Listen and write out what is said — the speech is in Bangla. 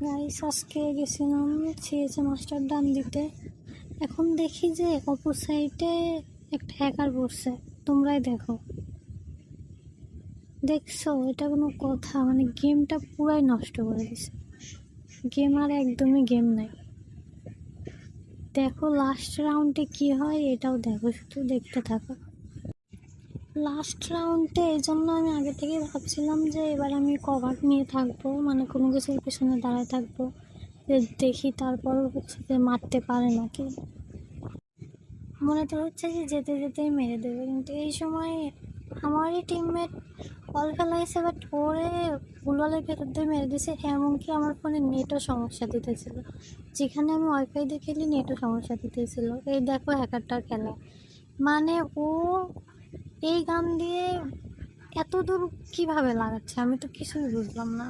গাইস আজকে গেছিলাম সিএসএ মাস্টার ডান দিতে। এখন দেখি যে অপর সাইডে একটা হ্যাকার বসছে। তোমরাই দেখো, দেখছো? এটা কোনো কথা? মানে গেমটা পুরাই নষ্ট করে দিছে। গেম আর একদমই গেম নাই। দেখো লাস্ট রাউন্ডে কি হয়, এটাও দেখো, শুধু দেখতে থাকো। লাস্ট রাউন্ডে এই জন্য আমি আগে থেকে ভাবছিলাম যে এবার আমি কভার নিয়ে থাকবো, মানে কোনো কিছুর পেছনে দাঁড়ায় থাকবো, যে দেখি তারপর হচ্ছে যে মারতে পারে নাকি। মনে তো হচ্ছে যে যেতে যেতেই মেরে দেবে, কিন্তু এই সময় আমারই টিমমেট বল ফেলাইছে, বাট ওরে ফুলওয়ালের ভেতর দিয়ে মেরে দিছে। এমনকি আমার ফোনে নেটও সমস্যা দিতেছিল, যেখানে আমি ওয়াইফাই দিয়ে খেলি নেটও সমস্যা দিতেছিল। এই দেখো হ্যাকারটার খেলা, মানে ও এই গান দিয়ে এত দূর কিভাবে লাগাচ্ছে, আমি তো কিছুই বুঝলাম না।